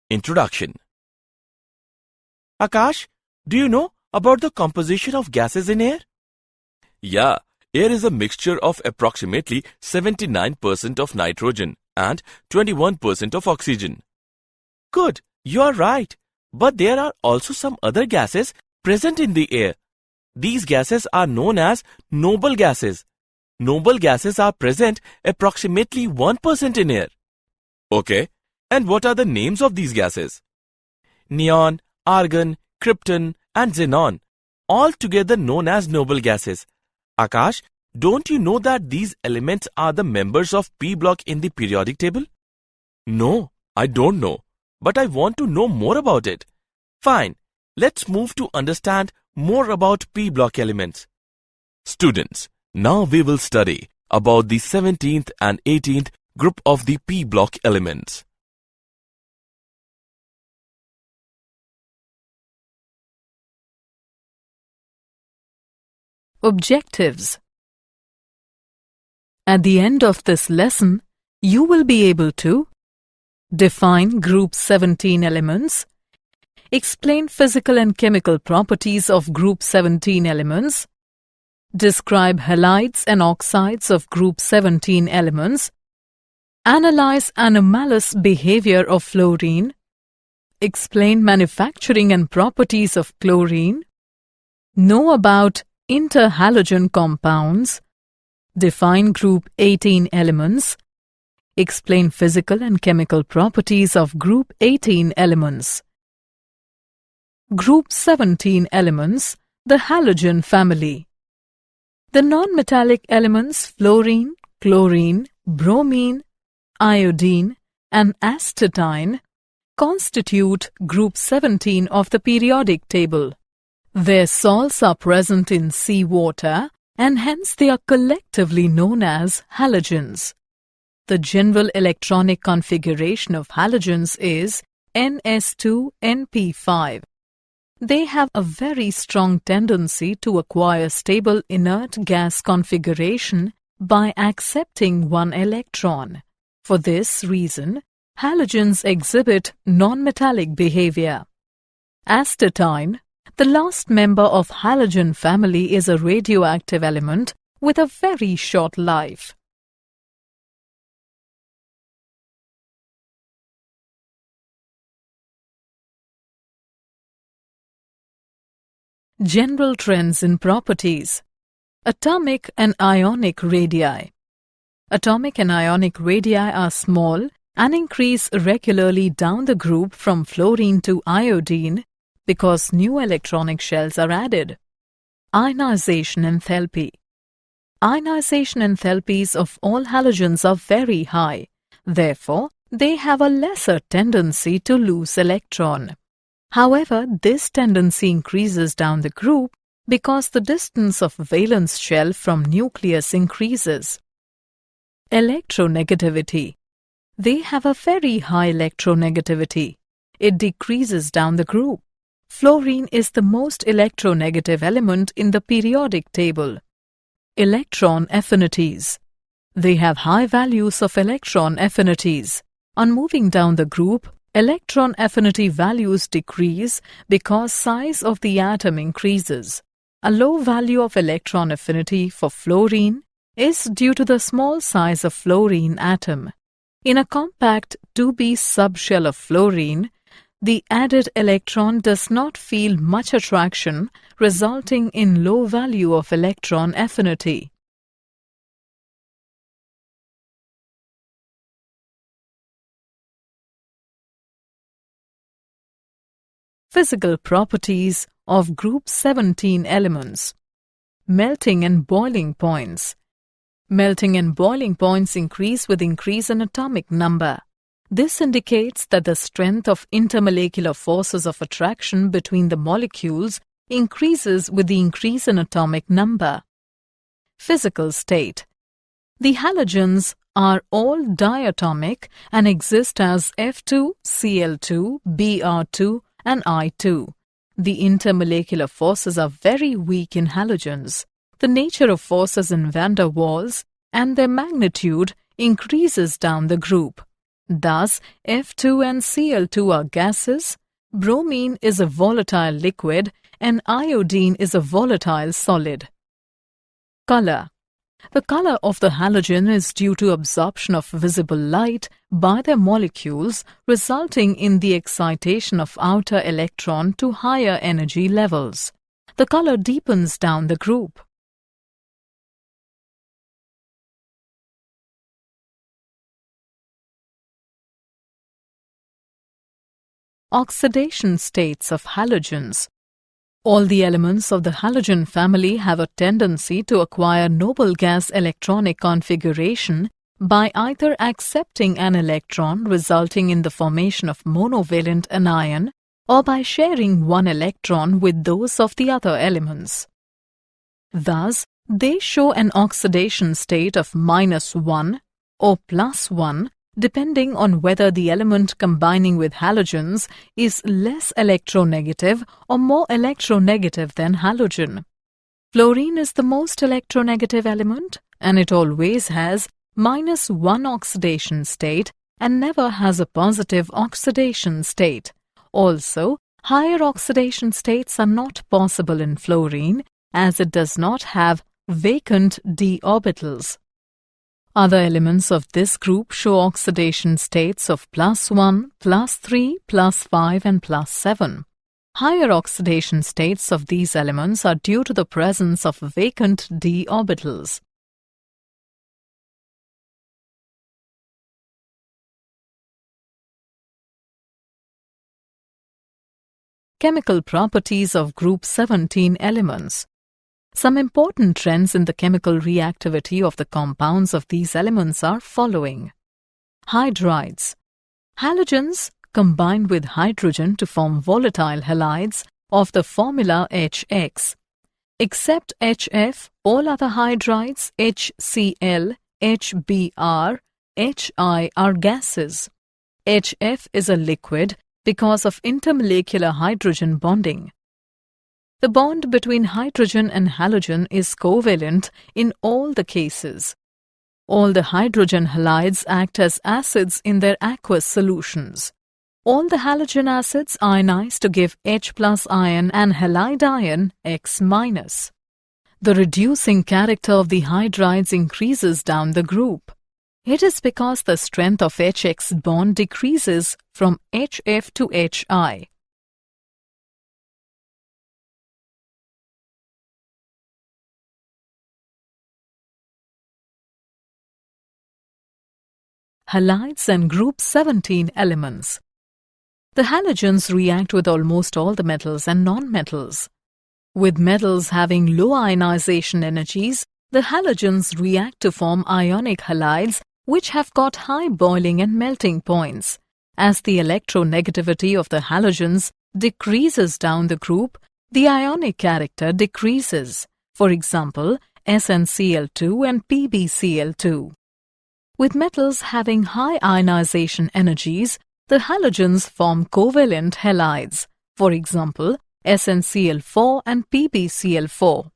Introduction. Akash, do you know about the composition of gases in air? Yeah, air is a mixture of approximately 79% of nitrogen and 21% of oxygen. Good, you are right. But there are also some other gases present in the air. These gases are known as noble gases. Noble gases are present approximately 1% in air. Okay, and what are the names of these gases? Neon, argon, krypton, and xenon, all together known as noble gases. Akash, don't you know that these elements are the members of P block in the periodic table? No, I don't know, but I want to know more about it. Fine, let's move to understand more about P block elements. Students, now we will study about the 17th and 18th group of the P block elements. Objectives. At the end of this lesson, you will be able to define group 17 elements, explain physical and chemical properties of group 17 elements, describe halides and oxides of group 17 elements, analyze anomalous behavior of fluorine, explain manufacturing and properties of chlorine, know about inter-halogen compounds, define group 18 elements, explain physical and chemical properties of group 18 elements. Group 17 elements, the halogen family. The non-metallic elements fluorine, chlorine, bromine, iodine, and astatine constitute group 17 of the periodic table. Their salts are present in seawater and hence they are collectively known as halogens. The general electronic configuration of halogens is Ns2np5. They have a very strong tendency to acquire stable inert gas configuration by accepting one electron. For this reason, halogens exhibit non-metallic behavior. Astatine, the last member of halogen family, is a radioactive element with a very short life. General trends in properties. Atomic and ionic radii. Atomic and ionic radii are small and increase regularly down the group from fluorine to iodine because new electronic shells are added. Ionization enthalpy. Ionization enthalpies of all halogens are very high. Therefore, they have a lesser tendency to lose electron. However, this tendency increases down the group because the distance of valence shell from nucleus increases. Electronegativity. They have a very high electronegativity. It decreases down the group. Fluorine is the most electronegative element in the periodic table. Electron affinities. They have high values of electron affinities. On moving down the group, electron affinity values decrease because size of the atom increases. A low value of electron affinity for fluorine is due to the small size of fluorine atom. In a compact 2b subshell of fluorine, the added electron does not feel much attraction, resulting in low value of electron affinity. Physical properties of group 17 elements. Melting and boiling points. Melting and boiling points increase with increase in atomic number. This indicates that the strength of intermolecular forces of attraction between the molecules increases with the increase in atomic number. Physical state. The halogens are all diatomic and exist as F2, Cl2, Br2, and I2. The intermolecular forces are very weak in halogens. The nature of forces in van der Waals and their magnitude increases down the group. Thus, F2 and Cl2 are gases, bromine is a volatile liquid, and iodine is a volatile solid. Color. The color of the halogen is due to absorption of visible light by their molecules, resulting in the excitation of outer electron to higher energy levels. The color deepens down the group. Oxidation states of halogens. All the elements of the halogen family have a tendency to acquire noble gas electronic configuration by either accepting an electron resulting in the formation of monovalent anion or by sharing one electron with those of the other elements. Thus, they show an oxidation state of -1 or +1 depending on whether the element combining with halogens is less electronegative or more electronegative than halogen. Fluorine is the most electronegative element, and it always has -1 oxidation state and never has a positive oxidation state. Also, higher oxidation states are not possible in fluorine as it does not have vacant d orbitals. Other elements of this group show oxidation states of +1, +3, +5 and +7. Higher oxidation states of these elements are due to the presence of vacant d orbitals. Chemical properties of group 17 elements. Some important trends in the chemical reactivity of the compounds of these elements are following. Hydrides. Halogens combine with hydrogen to form volatile halides of the formula HX. Except HF, all other hydrides HCl, HBr, HI are gases. HF is a liquid because of intermolecular hydrogen bonding. The bond between hydrogen and halogen is covalent in all the cases. All the hydrogen halides act as acids in their aqueous solutions. All the halogen acids ionize to give H+ ion and halide ion X-. The reducing character of the hydrides increases down the group. It is because the strength of HX bond decreases from HF to HI. Halides and group 17 elements. The halogens react with almost all the metals and non-metals. With metals having low ionization energies, the halogens react to form ionic halides which have got high boiling and melting points. As the electronegativity of the halogens decreases down the group, the ionic character decreases. For example, SnCl2 and PbCl2. With metals having high ionization energies, the halogens form covalent halides, for example, SnCl4 and PbCl4.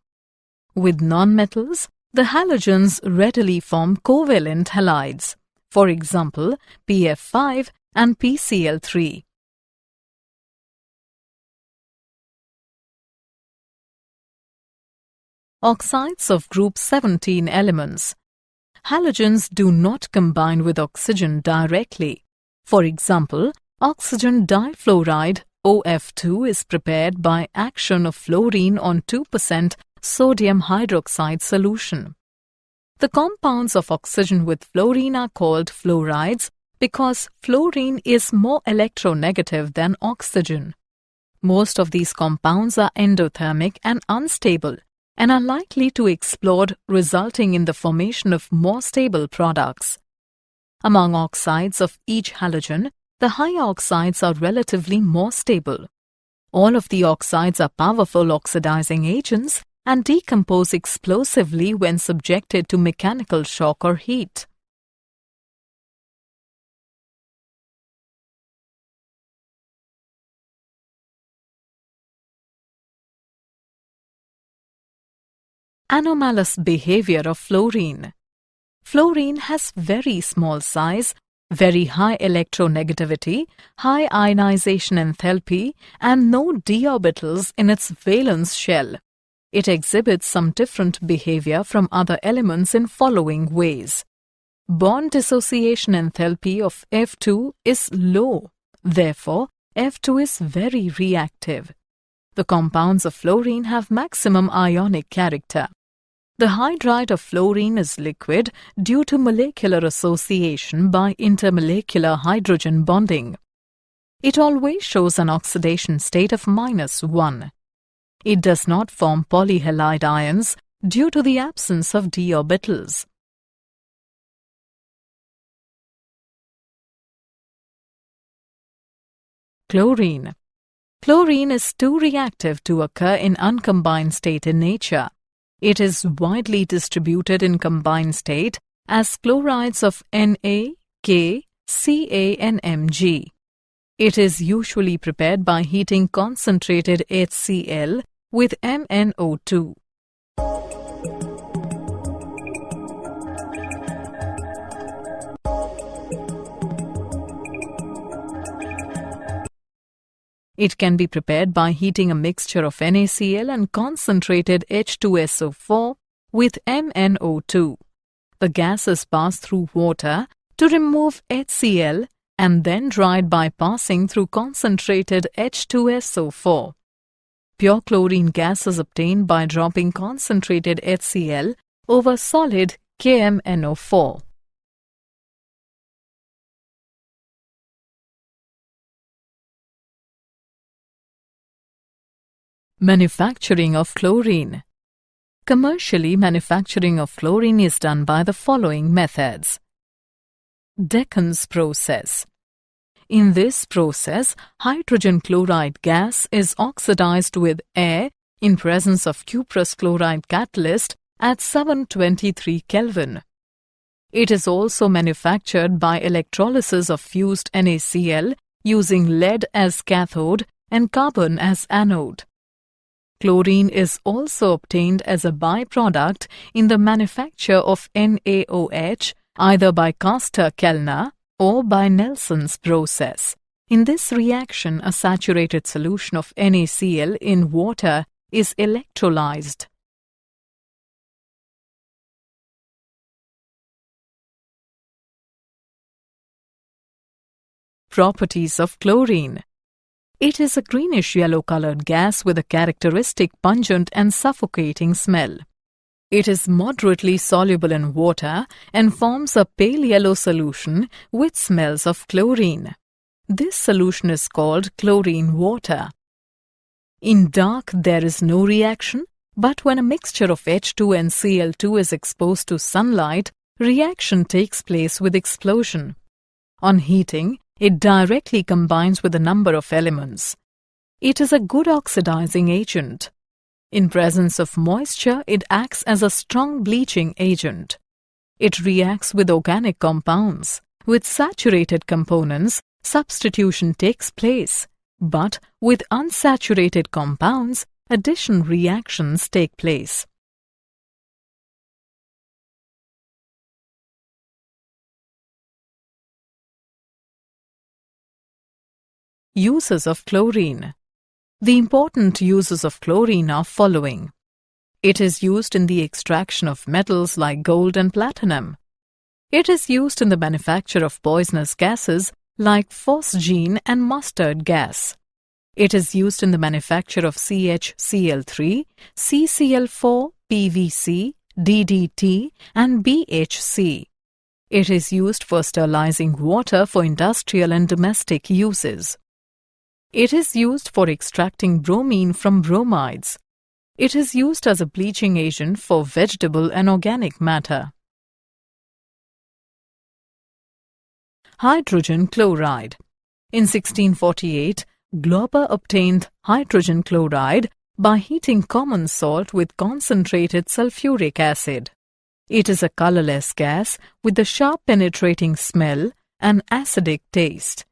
With nonmetals, the halogens readily form covalent halides, for example, PF5 and PCl3. Oxides of group 17 elements. Halogens do not combine with oxygen directly. For example, oxygen difluoride OF2 is prepared by action of fluorine on 2% sodium hydroxide solution. The compounds of oxygen with fluorine are called fluorides because fluorine is more electronegative than oxygen. Most of these compounds are endothermic and unstable and are likely to explode, resulting in the formation of more stable products. Among oxides of each halogen, the higher oxides are relatively more stable. All of the oxides are powerful oxidizing agents and decompose explosively when subjected to mechanical shock or heat. Anomalous behavior of fluorine. Fluorine has very small size, very high electronegativity, high ionization enthalpy, and no d orbitals in its valence shell. It exhibits some different behavior from other elements in following ways. Bond dissociation enthalpy of F2 is low. Therefore, F2 is very reactive. The compounds of fluorine have maximum ionic character. The hydride of fluorine is liquid due to molecular association by intermolecular hydrogen bonding. It always shows an oxidation state of -1. It does not form polyhalide ions due to the absence of d orbitals. Chlorine. Chlorine is too reactive to occur in uncombined state in nature. It is widely distributed in combined state as chlorides of Na, K, Ca and Mg. It is usually prepared by heating concentrated HCl with MnO2. It can be prepared by heating a mixture of NaCl and concentrated H2SO4 with MnO2. The gas is passed through water to remove HCl and then dried by passing through concentrated H2SO4. Pure chlorine gas is obtained by dropping concentrated HCl over solid KMnO4. Manufacturing of chlorine. Commercially, manufacturing of chlorine is done by the following methods. Decans process. In this process, hydrogen chloride gas is oxidized with air in presence of cuprous chloride catalyst at 723 Kelvin. It is also manufactured by electrolysis of fused NaCl using lead as cathode and carbon as anode. Chlorine is also obtained as a byproduct in the manufacture of NaOH either by Caster-Kellner or by Nelson's process. In this reaction, a saturated solution of NaCl in water is electrolyzed. Properties of chlorine. It is a greenish-yellow colored gas with a characteristic pungent and suffocating smell. It is moderately soluble in water and forms a pale yellow solution which smells of chlorine. This solution is called chlorine water. In dark, there is no reaction, but when a mixture of H2 and Cl2 is exposed to sunlight, reaction takes place with explosion. On heating, it directly combines with a number of elements. It is a good oxidizing agent. In presence of moisture, it acts as a strong bleaching agent. It reacts with organic compounds. With saturated components, substitution takes place. But with unsaturated compounds, addition reactions take place. Uses of chlorine. The important uses of chlorine are following. It is used in the extraction of metals like gold and platinum. It is used in the manufacture of poisonous gases like phosgene and mustard gas. It is used in the manufacture of CHCl3, CCl4, PVC, DDT, and BHC. It is used for sterilizing water for industrial and domestic uses. It is used for extracting bromine from bromides. It is used as a bleaching agent for vegetable and organic matter. Hydrogen chloride. In 1648, Glauber obtained hydrogen chloride by heating common salt with concentrated sulfuric acid. It is a colorless gas with a sharp penetrating smell and acidic taste.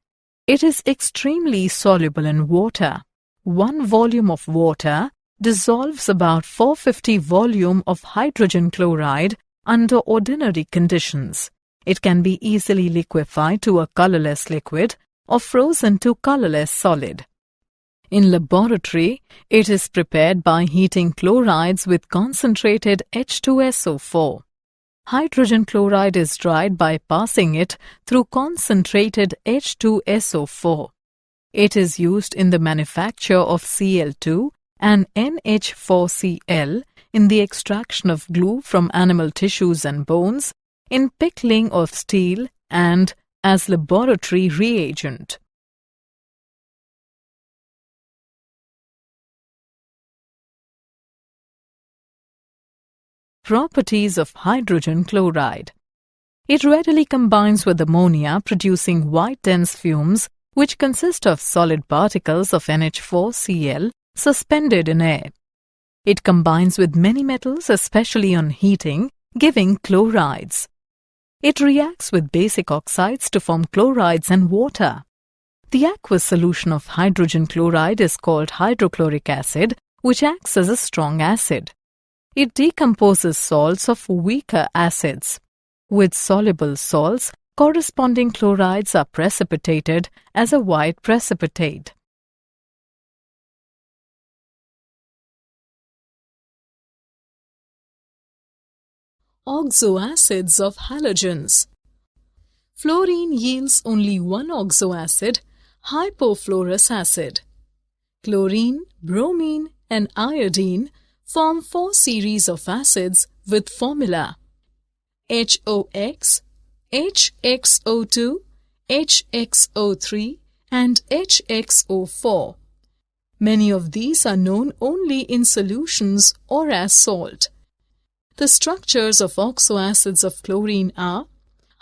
It is extremely soluble in water. 1 volume of water dissolves about 450 volume of hydrogen chloride under ordinary conditions. It can be easily liquefied to a colorless liquid or frozen to colorless solid. In laboratory, it is prepared by heating chlorides with concentrated H2SO4. Hydrogen chloride is dried by passing it through concentrated H2SO4. It is used in the manufacture of Cl2 and NH4Cl, in the extraction of glue from animal tissues and bones, in pickling of steel, and as laboratory reagent. Properties of hydrogen chloride. It readily combines with ammonia, producing white dense fumes which consist of solid particles of NH4Cl suspended in air. It combines with many metals, especially on heating, giving chlorides. It reacts with basic oxides to form chlorides and water. The aqueous solution of hydrogen chloride is called hydrochloric acid, which acts as a strong acid. It decomposes salts of weaker acids. With soluble salts, corresponding chlorides are precipitated as a white precipitate. Oxoacids of halogens. Fluorine yields only one oxoacid, hypofluorous acid. Chlorine, bromine, and iodine form 4 series of acids with formula HOX, HXO2, HXO3, and HXO4. Many of these are known only in solutions or as salt. The structures of oxoacids of chlorine are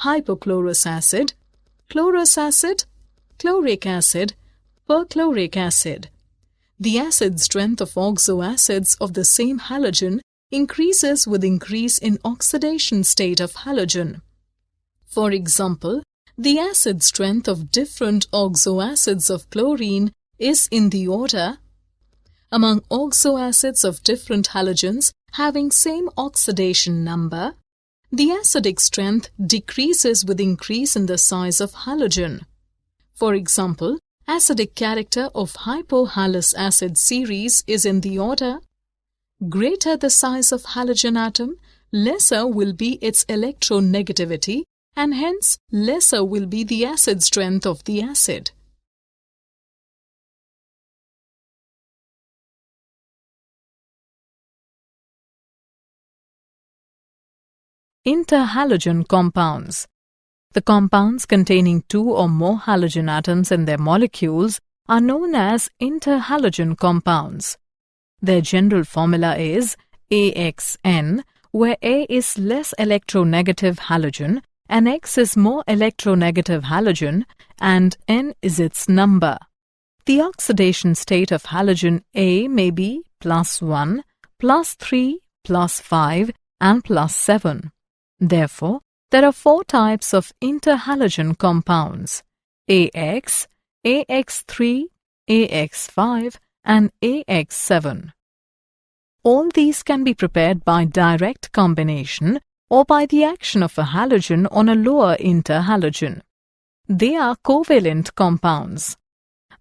hypochlorous acid, chlorous acid, chloric acid, perchloric acid. The acid strength of oxoacids of the same halogen increases with increase in oxidation state of halogen. For example, the acid strength of different oxoacids of chlorine is in the order. Among oxoacids of different halogens having same oxidation number, the acidic strength decreases with increase in the size of halogen. For example, acidic character of hypohalous acid series is in the order. Greater the size of halogen atom, lesser will be its electronegativity, and hence lesser will be the acid strength of the acid. Inter-Halogen compounds. The compounds containing 2 or more halogen atoms in their molecules are known as inter-halogen compounds. Their general formula is AXN, where A is less electronegative halogen and X is more electronegative halogen, and N is its number. The oxidation state of halogen A may be +1, +3, +5, and +7. Therefore, there are 4 types of inter-halogen compounds: AX, AX3, AX5, and AX7. All these can be prepared by direct combination or by the action of a halogen on a lower inter-halogen. They are covalent compounds.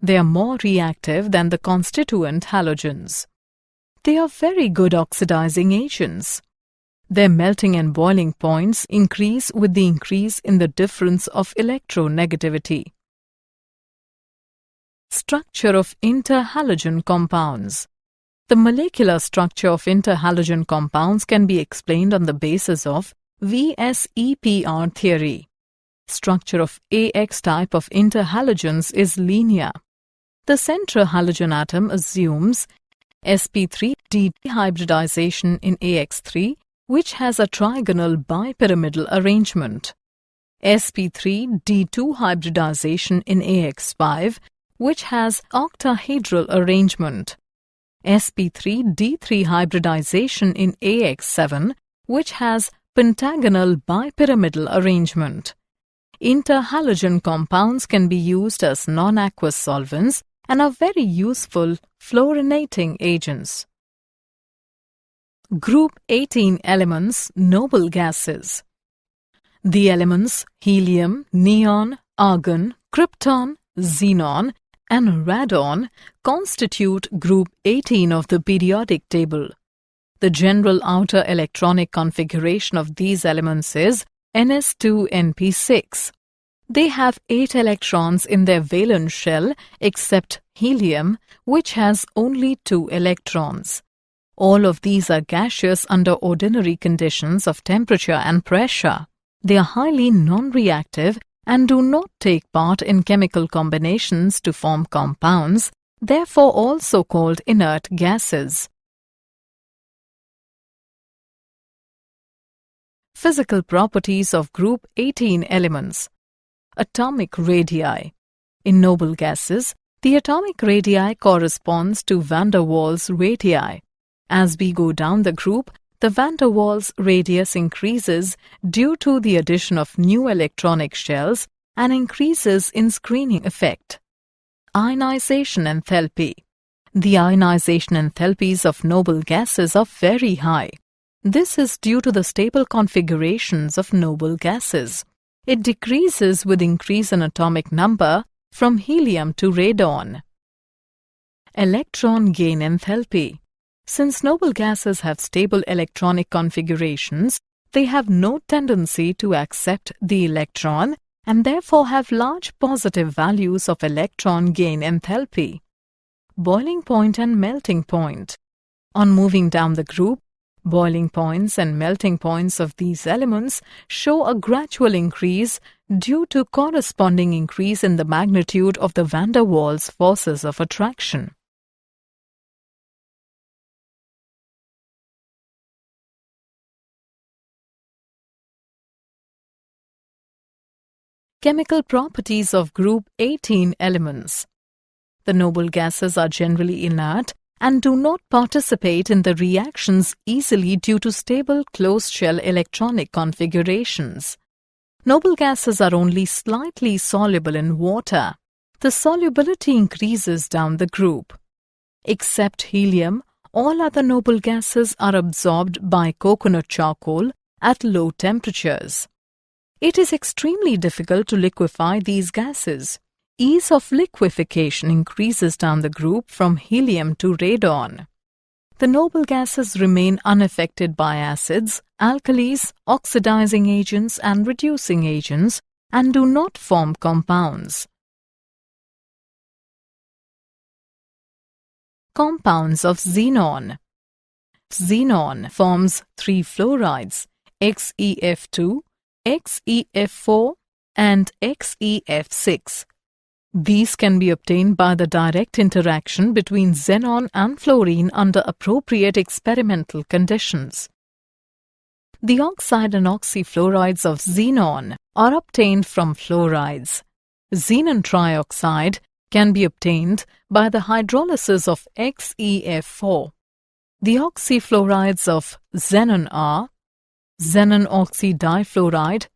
They are more reactive than the constituent halogens. They are very good oxidizing agents. Their melting and boiling points increase with the increase in the difference of electronegativity. Structure of inter-halogen compounds. The molecular structure of inter-halogen compounds can be explained on the basis of VSEPR theory. Structure of AX type of inter-halogens is linear. The central halogen atom assumes sp3d hybridization in AX3, which has a trigonal bipyramidal arrangement. sp3d2 hybridization in AX5, which has octahedral arrangement. sp3d3 hybridization in AX7, which has pentagonal bipyramidal arrangement. Inter-halogen compounds can be used as non-aqueous solvents and are very useful fluorinating agents. Group 18 elements, noble gases. The elements helium, neon, argon, krypton, xenon, and radon constitute group 18 of the periodic table. The general outer electronic configuration of these elements is Ns2np6. They have 8 electrons in their valence shell except helium, which has only 2 electrons. All of these are gaseous under ordinary conditions of temperature and pressure. They are highly non-reactive and do not take part in chemical combinations to form compounds, therefore also called inert gases. Physical properties of group 18 elements. Atomic radii. In noble gases, the atomic radii corresponds to van der Waals radii. As we go down the group, the van der Waals radius increases due to the addition of new electronic shells and increases in screening effect. Ionization enthalpy. The ionization enthalpies of noble gases are very high. This is due to the stable configurations of noble gases. It decreases with increase in atomic number from helium to radon. Electron gain enthalpy. Since noble gases have stable electronic configurations, they have no tendency to accept the electron and therefore have large positive values of electron gain enthalpy. Boiling point and melting point. On moving down the group, boiling points and melting points of these elements show a gradual increase due to corresponding increase in the magnitude of the van der Waals forces of attraction. Chemical properties of group 18 elements. The noble gases are generally inert and do not participate in the reactions easily due to stable closed-shell electronic configurations. Noble gases are only slightly soluble in water. The solubility increases down the group. Except helium, all other noble gases are absorbed by coconut charcoal at low temperatures. It is extremely difficult to liquefy these gases. Ease of liquefaction increases down the group from helium to radon. The noble gases remain unaffected by acids, alkalis, oxidizing agents and reducing agents and do not form compounds. Compounds of xenon. Xenon forms 3 fluorides, XeF2, XeF4 and XeF6. These can be obtained by the direct interaction between xenon and fluorine under appropriate experimental conditions. The oxide and oxyfluorides of xenon are obtained from fluorides. Xenon trioxide can be obtained by the hydrolysis of XeF4. The oxyfluorides of xenon are xenon oxydifluoride,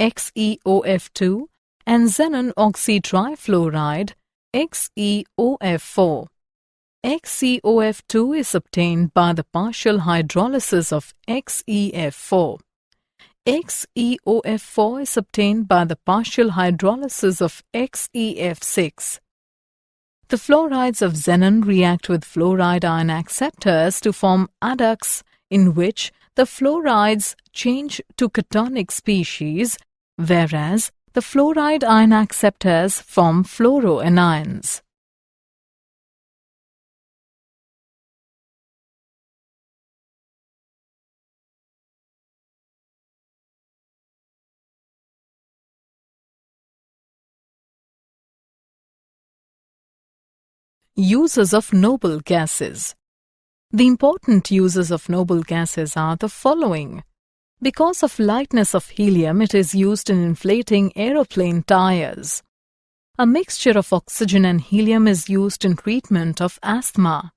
XeOF2, and xenon oxytrifluoride, XeOF4. XeOF2 is obtained by the partial hydrolysis of XeF4. XeOF4 is obtained by the partial hydrolysis of XeF6. The fluorides of xenon react with fluoride ion acceptors to form adducts in which the fluorides change to cationic species, whereas the fluoride ion acceptors form fluoroanions. Uses of noble gases. The important uses of noble gases are the following. Because of lightness of helium, it is used in inflating aeroplane tires. A mixture of oxygen and helium is used in treatment of asthma.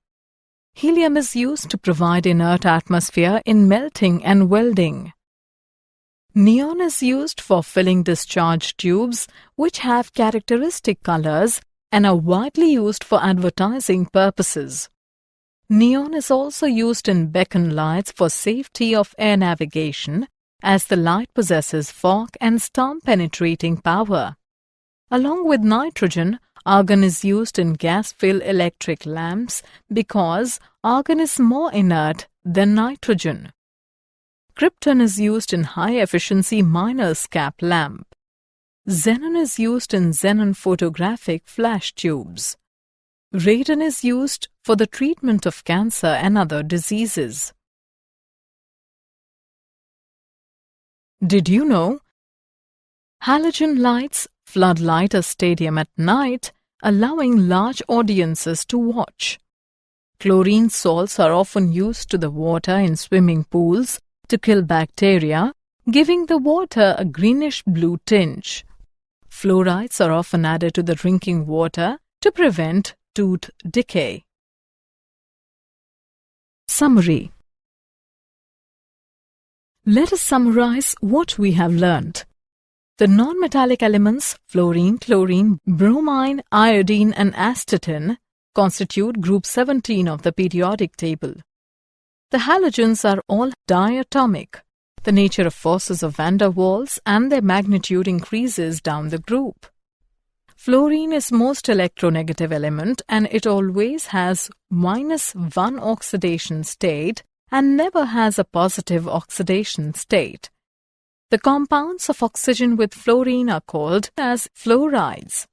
Helium is used to provide inert atmosphere in melting and welding. Neon is used for filling discharge tubes which have characteristic colors and are widely used for advertising purposes. Neon is also used in beacon lights for safety of air navigation as the light possesses fog and storm-penetrating power. Along with nitrogen, argon is used in gas-filled electric lamps because argon is more inert than nitrogen. Krypton is used in high-efficiency miner's cap lamp. Xenon is used in xenon photographic flash tubes. Radon is used for the treatment of cancer and other diseases. Did you know? Halogen lights floodlight a stadium at night, allowing large audiences to watch. Chlorine salts are often used to the water in swimming pools to kill bacteria, giving the water a greenish-blue tinge. Fluorides are often added to the drinking water to prevent tooth decay. Summary. Let us summarize what we have learnt. The non-metallic elements fluorine, chlorine, bromine, iodine and astatine constitute group 17 of the periodic table. The halogens are all diatomic. The nature of forces of van der Waals and their magnitude increases down the group. Fluorine is most electronegative element and it always has -1 oxidation state and never has a positive oxidation state. The compounds of oxygen with fluorine are called as fluorides.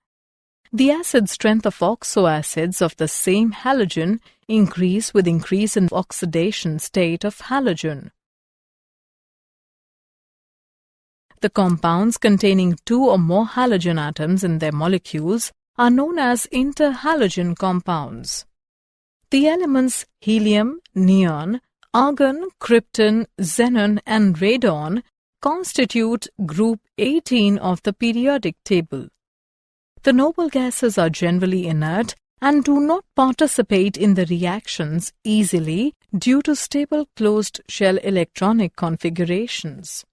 The acid strength of oxoacids of the same halogen increase with increase in oxidation state of halogen. The compounds containing 2 or more halogen atoms in their molecules are known as inter-halogen compounds. The elements helium, neon, argon, krypton, xenon and radon constitute group 18 of the periodic table. The noble gases are generally inert and do not participate in the reactions easily due to stable closed shell electronic configurations.